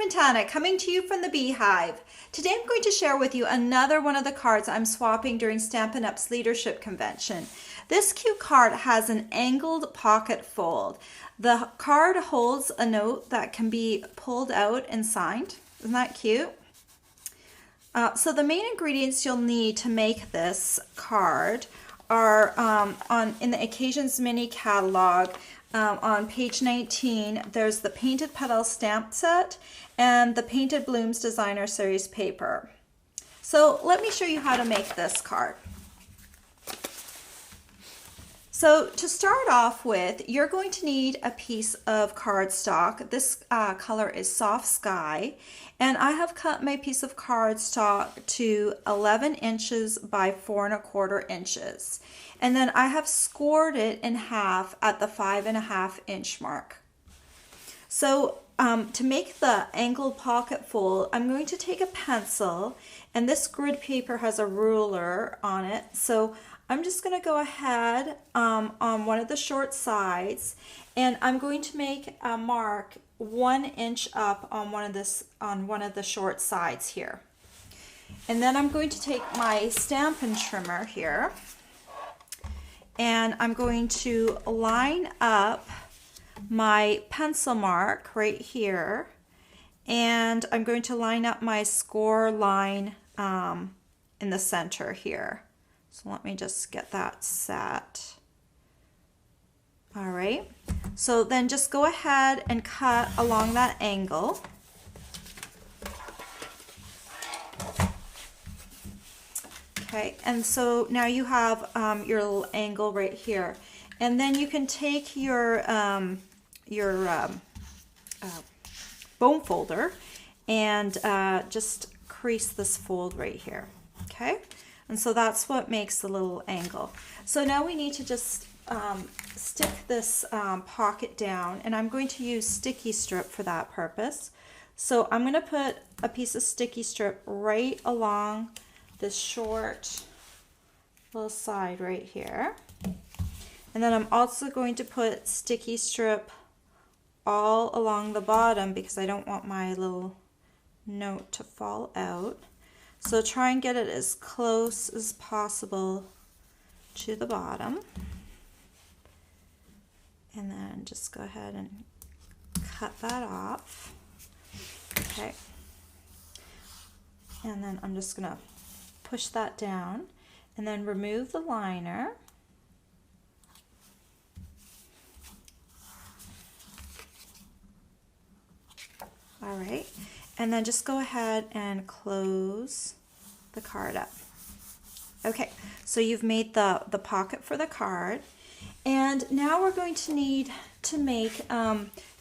Montana, coming to you from the Beehive. Today I'm going to share with you another one of the cards I'm swapping during Stampin' Up's Leadership Convention. This cute card has an angled pocket fold. The card holds a note that can be pulled out and signed. Isn't that cute? So the main ingredients you'll need to make this card are in the Occasions Mini Catalog. On page 19, there's the Painted Petals stamp set and the Painted Blooms Designer Series paper. So let me show you how to make this card. So to start off with, you're going to need a piece of cardstock. This color is Soft Sky, and I have cut my piece of cardstock to 11 inches by 4¼ inches. And then I have scored it in half at the 5½ inch mark. So to make the angled pocket fold, I'm going to take a pencil, and this grid paper has a ruler on it. So I'm just going to go ahead on one of the short sides, and I'm going to make a mark 1 inch up on one of the short sides here. And then I'm going to take my Stampin' Trimmer here, and I'm going to line up my pencil mark right here, and I'm going to line up my score line in the center here. So let me just get that set. All right, so then just go ahead and cut along that angle. Okay, and so now you have your little angle right here. And then you can take your bone folder and just crease this fold right here, okay? And so that's what makes the little angle. So now we need to just stick this pocket down, and I'm going to use sticky strip for that purpose. So I'm going to put a piece of sticky strip right along this short little side right here. And then I'm also going to put sticky strip all along the bottom because I don't want my little note to fall out. So try and get it as close as possible to the bottom. And then just go ahead and cut that off. Okay. And then I'm just going to push that down and then remove the liner. All right, and then just go ahead and close the card up. Okay, so you've made the pocket for the card, and now we're going to need to make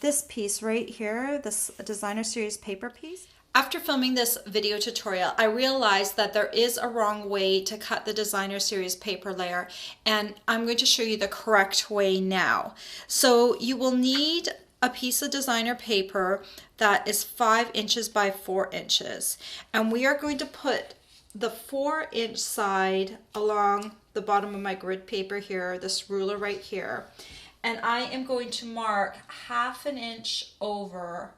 this piece right here, this Designer Series paper piece. After filming this video tutorial, I realized that there is a wrong way to cut the Designer Series paper layer, and I'm going to show you the correct way now. So you will need a piece of designer paper that is 5 inches by 4 inches. And we are going to put the 4-inch side along the bottom of my grid paper here, this ruler right here. And I am going to mark 1/2 inch over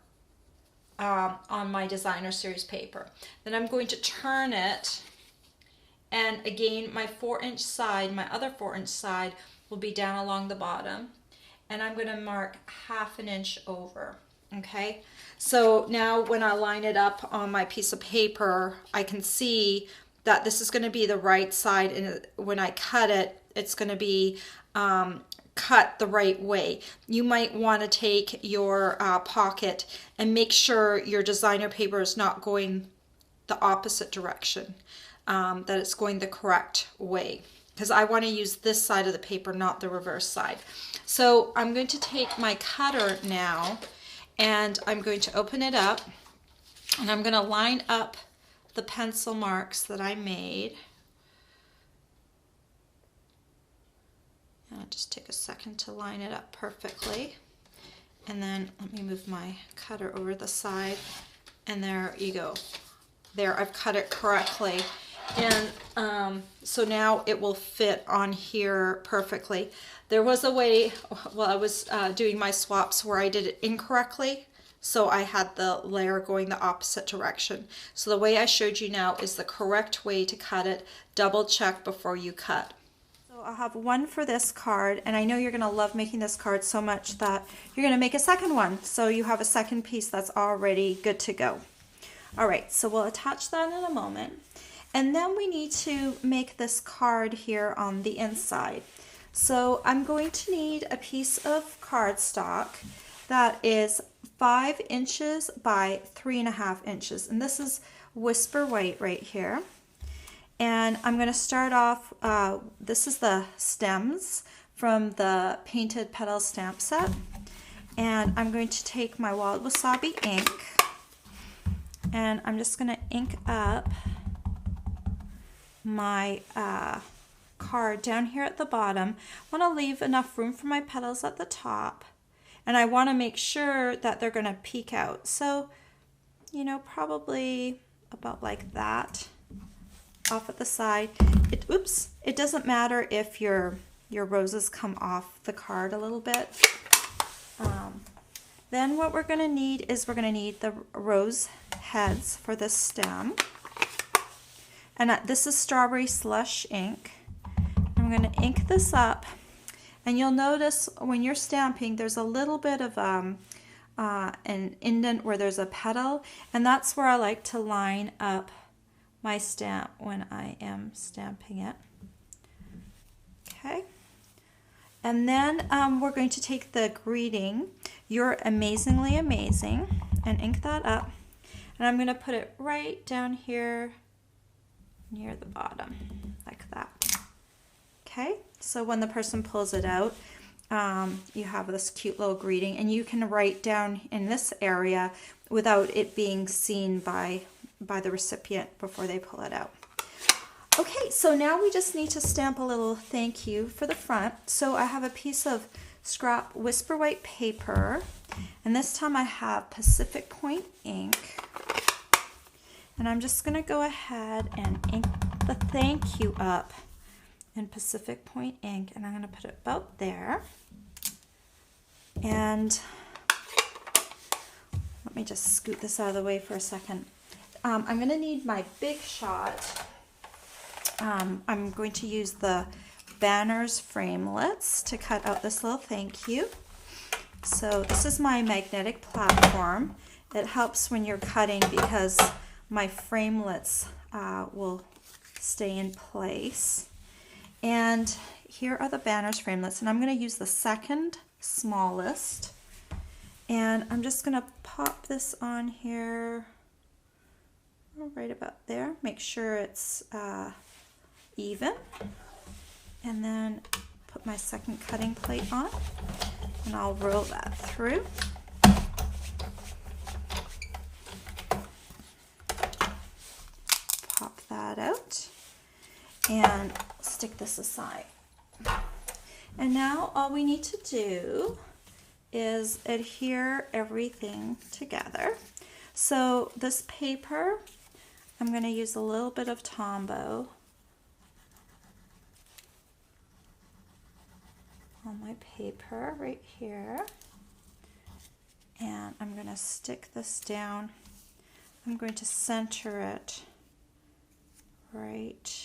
on my Designer Series paper. Then I'm going to turn it, and again my 4-inch side, my other 4-inch side will be down along the bottom, and I'm going to mark 1/2 inch over. Okay, so now when I line it up on my piece of paper, I can see that this is going to be the right side, and when I cut it, it's going to be cut the right way. You might want to take your pocket and make sure your designer paper is not going the opposite direction, that it's going the correct way, because I want to use this side of the paper, not the reverse side. So I'm going to take my cutter now, and I'm going to open it up, and I'm going to line up the pencil marks that I made. And I'll just take a second to line it up perfectly. And then let me move my cutter over the side, and there you go. There, I've cut it correctly. And so now it will fit on here perfectly. There was a way, while I was doing my swaps, where I did it incorrectly. So I had the layer going the opposite direction. So the way I showed you now is the correct way to cut it. Double check before you cut. So I'll have one for this card, and I know you're going to love making this card so much that you're going to make a second one. So you have a second piece that's already good to go. All right, so we'll attach that in a moment. And then we need to make this card here on the inside. So I'm going to need a piece of cardstock that is 5 inches by 3.5 inches. And this is Whisper White right here. And I'm going to start off, this is the stems from the Painted Petals stamp set. And I'm going to take my Wild Wasabi ink, and I'm just going to ink up my card down here at the bottom. I want to leave enough room for my petals at the top, and I want to make sure that they're going to peek out. So, you know, probably about like that off at the side. It doesn't matter if your roses come off the card a little bit. Then what we're going to need is we're going to need the rose heads for this stem. And this is Strawberry Slush ink. I'm going to ink this up. And you'll notice when you're stamping, there's a little bit of an indent where there's a petal. And that's where I like to line up my stamp when I am stamping it. Okay. And then we're going to take the greeting, "You're amazingly amazing," and ink that up. And I'm going to put it right down here near the bottom, like that. Okay, so when the person pulls it out, you have this cute little greeting, and you can write down in this area without it being seen by the recipient before they pull it out. Okay, so now we just need to stamp a little thank you for the front. So I have a piece of scrap Whisper White paper, and this time I have Pacific Point ink. And I'm just going to go ahead and ink the thank you up in Pacific Point ink, and I'm going to put it about there. And let me just scoot this out of the way for a second. I'm going to need my Big Shot. I'm going to use the Banners framelits to cut out this little thank you. So this is my magnetic platform. It helps when you're cutting because my framelits will stay in place. And here are the Banners framelits, and I'm going to use the second smallest. And I'm just going to pop this on here right about there. Make sure it's even, and then put my second cutting plate on, and I'll roll that through. Pop that out and stick this aside. And now all we need to do is adhere everything together. So this paper, I'm going to use a little bit of Tombow on my paper right here, and I'm going to stick this down. I'm going to center it right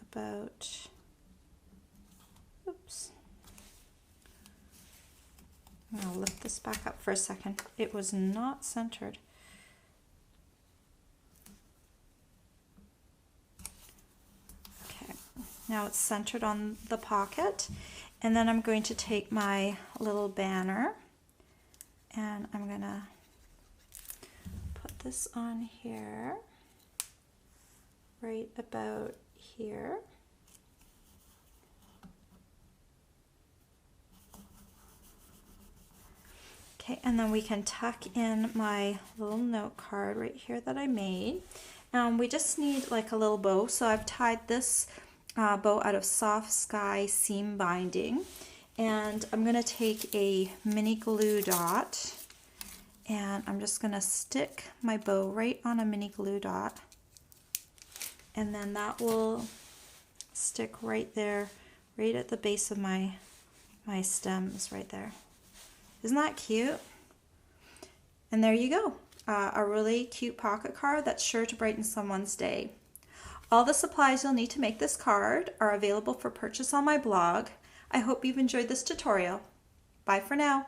about, oops. I'm going to lift this back up for a second. It was not centered. Now it's centered on the pocket, and then I'm going to take my little banner, and I'm going to put this on here, right about here. Okay, and then we can tuck in my little note card right here that I made. We just need like a little bow, so I've tied this bow out of Soft Sky seam binding, and I'm going to take a mini glue dot, and I'm just going to stick my bow right on a mini glue dot, and then that will stick right there, right at the base of my stems right there. Isn't that cute? And there you go, a really cute pocket card that's sure to brighten someone's day. All the supplies you'll need to make this card are available for purchase on my blog. I hope you've enjoyed this tutorial. Bye for now.